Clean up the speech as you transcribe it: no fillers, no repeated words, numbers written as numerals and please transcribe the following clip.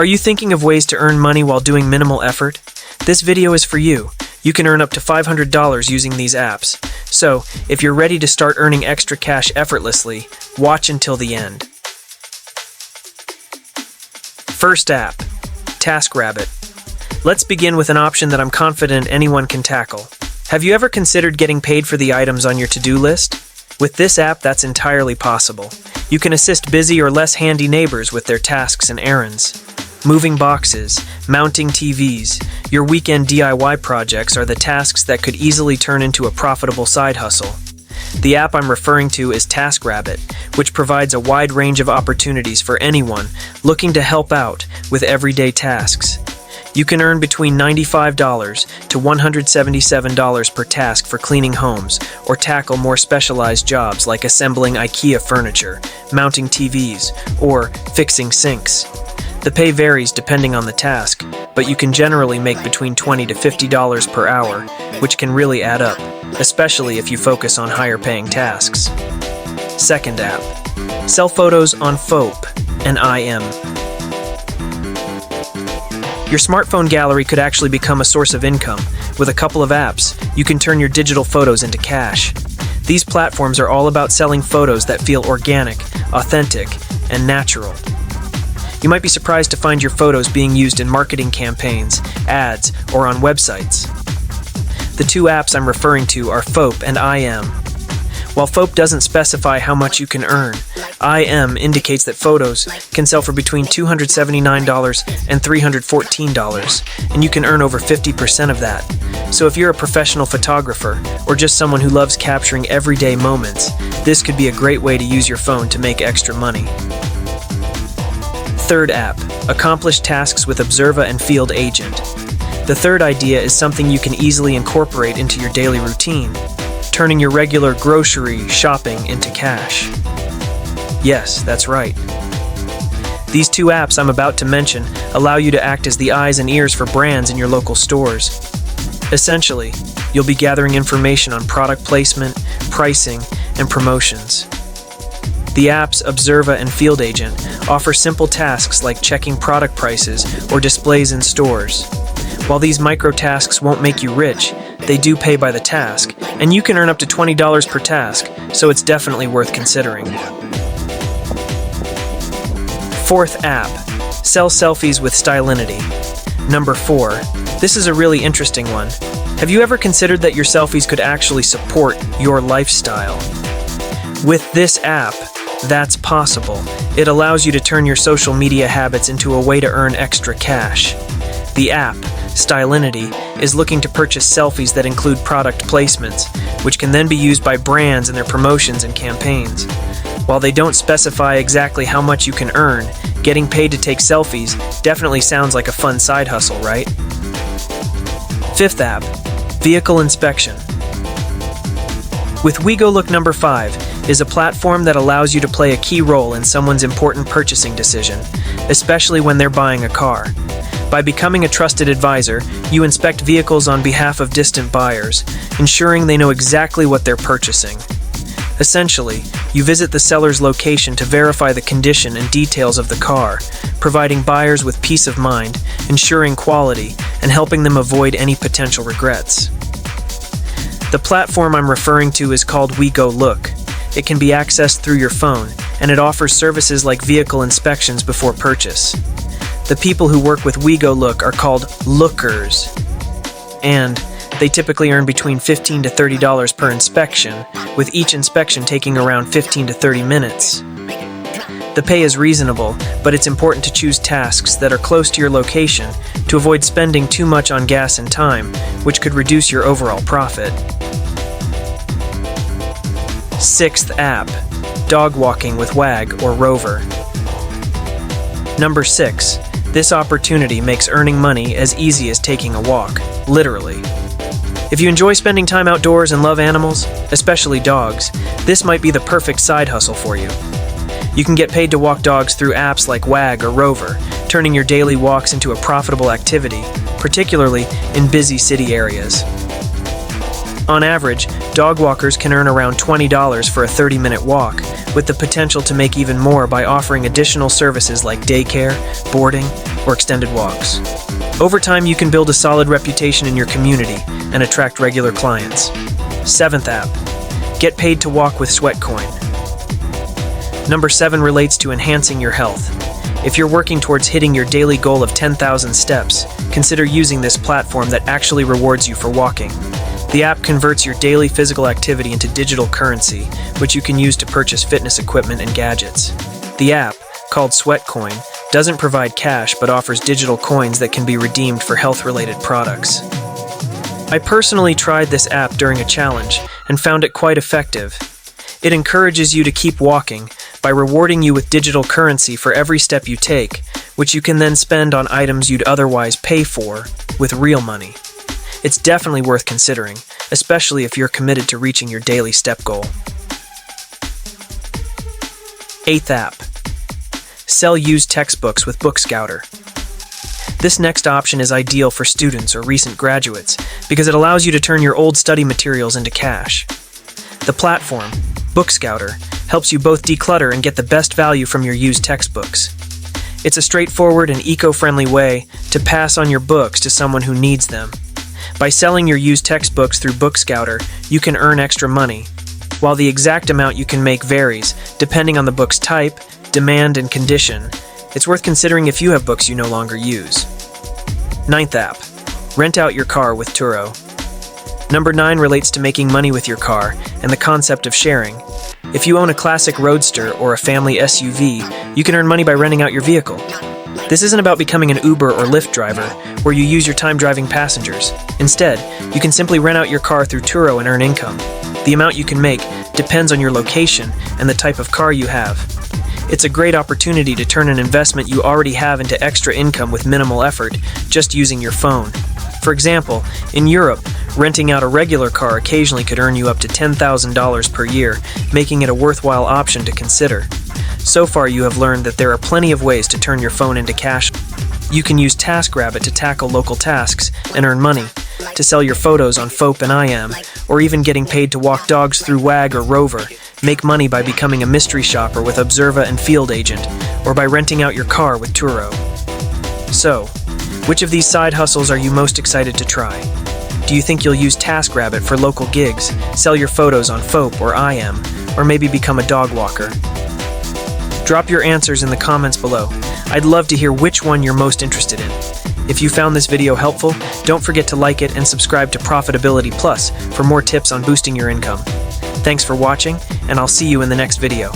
Are you thinking of ways to earn money while doing minimal effort? This video is for you. You can earn up to $500 using these apps. So, if you're ready to start earning extra cash effortlessly, watch until the end. First app, TaskRabbit. Let's begin with an option that I'm confident anyone can tackle. Have you ever considered getting paid for the items on your to-do list? With this app, that's entirely possible. You can assist busy or less handy neighbors with their tasks and errands. Moving boxes, mounting TVs, your weekend DIY projects are the tasks that could easily turn into a profitable side hustle. The app I'm referring to is TaskRabbit, which provides a wide range of opportunities for anyone looking to help out with everyday tasks. You can earn between $95 to $177 per task for cleaning homes or tackle more specialized jobs like assembling IKEA furniture, mounting TVs, or fixing sinks. The pay varies depending on the task, but you can generally make between $20 to $50 per hour, which can really add up, especially if you focus on higher paying tasks. Second app, sell photos on FOP and IM. Your smartphone gallery could actually become a source of income. With a couple of apps, you can turn your digital photos into cash. These platforms are all about selling photos that feel organic, authentic, and natural. You might be surprised to find your photos being used in marketing campaigns, ads, or on websites. The two apps I'm referring to are FOP and IM. While FOP doesn't specify how much you can earn, IM indicates that photos can sell for between $279 and $314, and you can earn over 50% of that. So if you're a professional photographer or just someone who loves capturing everyday moments, this could be a great way to use your phone to make extra money. Third app, accomplish tasks with Observa and Field Agent. The third idea is something you can easily incorporate into your daily routine, turning your regular grocery shopping into cash. Yes, that's right. These two apps I'm about to mention allow you to act as the eyes and ears for brands in your local stores. Essentially, you'll be gathering information on product placement, pricing, and promotions. The apps Observa and Field Agent offer simple tasks like checking product prices or displays in stores. While these micro tasks won't make you rich, they do pay by the task, and you can earn up to $20 per task, so it's definitely worth considering. Fourth app, sell selfies with Stylinity. Number 4, this is a really interesting one. Have you ever considered that your selfies could actually support your lifestyle? With this app, that's possible. It allows you to turn your social media habits into a way to earn extra cash. The app, Stylinity, is looking to purchase selfies that include product placements, which can then be used by brands in their promotions and campaigns. While they don't specify exactly how much you can earn, getting paid to take selfies definitely sounds like a fun side hustle, right? Fifth app, vehicle inspection. With WeGoLook number 5 is a platform that allows you to play a key role in someone's important purchasing decision, especially when they're buying a car. By becoming a trusted advisor, you inspect vehicles on behalf of distant buyers, ensuring they know exactly what they're purchasing. Essentially, you visit the seller's location to verify the condition and details of the car, providing buyers with peace of mind, ensuring quality, and helping them avoid any potential regrets. The platform I'm referring to is called WeGoLook. It can be accessed through your phone, and it offers services like vehicle inspections before purchase. The people who work with WeGoLook are called lookers, and they typically earn between $15 to $30 per inspection, with each inspection taking around 15 to 30 minutes. The pay is reasonable, but it's important to choose tasks that are close to your location to avoid spending too much on gas and time, which could reduce your overall profit. Sixth app, dog walking with Wag or Rover. Number 6. This opportunity makes earning money as easy as taking a walk, literally. If you enjoy spending time outdoors and love animals, especially dogs, this might be the perfect side hustle for you. You can get paid to walk dogs through apps like Wag or Rover, turning your daily walks into a profitable activity, particularly in busy city areas. On average, dog walkers can earn around $20 for a 30-minute walk, with the potential to make even more by offering additional services like daycare, boarding, or extended walks. Over time, you can build a solid reputation in your community and attract regular clients. 7th app, get paid to walk with Sweatcoin. Number 7 relates to enhancing your health. If you're working towards hitting your daily goal of 10,000 steps, consider using this platform that actually rewards you for walking. The app converts your daily physical activity into digital currency, which you can use to purchase fitness equipment and gadgets. The app, called Sweatcoin, doesn't provide cash but offers digital coins that can be redeemed for health-related products. I personally tried this app during a challenge and found it quite effective. It encourages you to keep walking by rewarding you with digital currency for every step you take, which you can then spend on items you'd otherwise pay for with real money. It's definitely worth considering, especially if you're committed to reaching your daily step goal. 8th app, sell used textbooks with BookScouter. This next option is ideal for students or recent graduates because it allows you to turn your old study materials into cash. The platform, BookScouter, helps you both declutter and get the best value from your used textbooks. It's a straightforward and eco-friendly way to pass on your books to someone who needs them. By selling your used textbooks through BookScouter, you can earn extra money. While the exact amount you can make varies, depending on the book's type, demand, and condition, it's worth considering if you have books you no longer use. 9th app, rent out your car with Turo. Number 9 relates to making money with your car and the concept of sharing. If you own a classic roadster or a family SUV, you can earn money by renting out your vehicle. This isn't about becoming an Uber or Lyft driver, where you use your time driving passengers. Instead, you can simply rent out your car through Turo and earn income. The amount you can make depends on your location and the type of car you have. It's a great opportunity to turn an investment you already have into extra income with minimal effort, just using your phone. For example, in Europe, renting out a regular car occasionally could earn you up to $10,000 per year, making it a worthwhile option to consider. So far, you have learned that there are plenty of ways to turn your phone into cash. You can use TaskRabbit to tackle local tasks and earn money, to sell your photos on FOP and IM, or even getting paid to walk dogs through WAG or Rover, make money by becoming a mystery shopper with Observa and Field Agent, or by renting out your car with Turo. So, which of these side hustles are you most excited to try? Do you think you'll use TaskRabbit for local gigs, sell your photos on FOP or IM, or maybe become a dog walker? Drop your answers in the comments below. I'd love to hear which one you're most interested in. If you found this video helpful, don't forget to like it and subscribe to Profitability Plus for more tips on boosting your income. Thanks for watching, and I'll see you in the next video.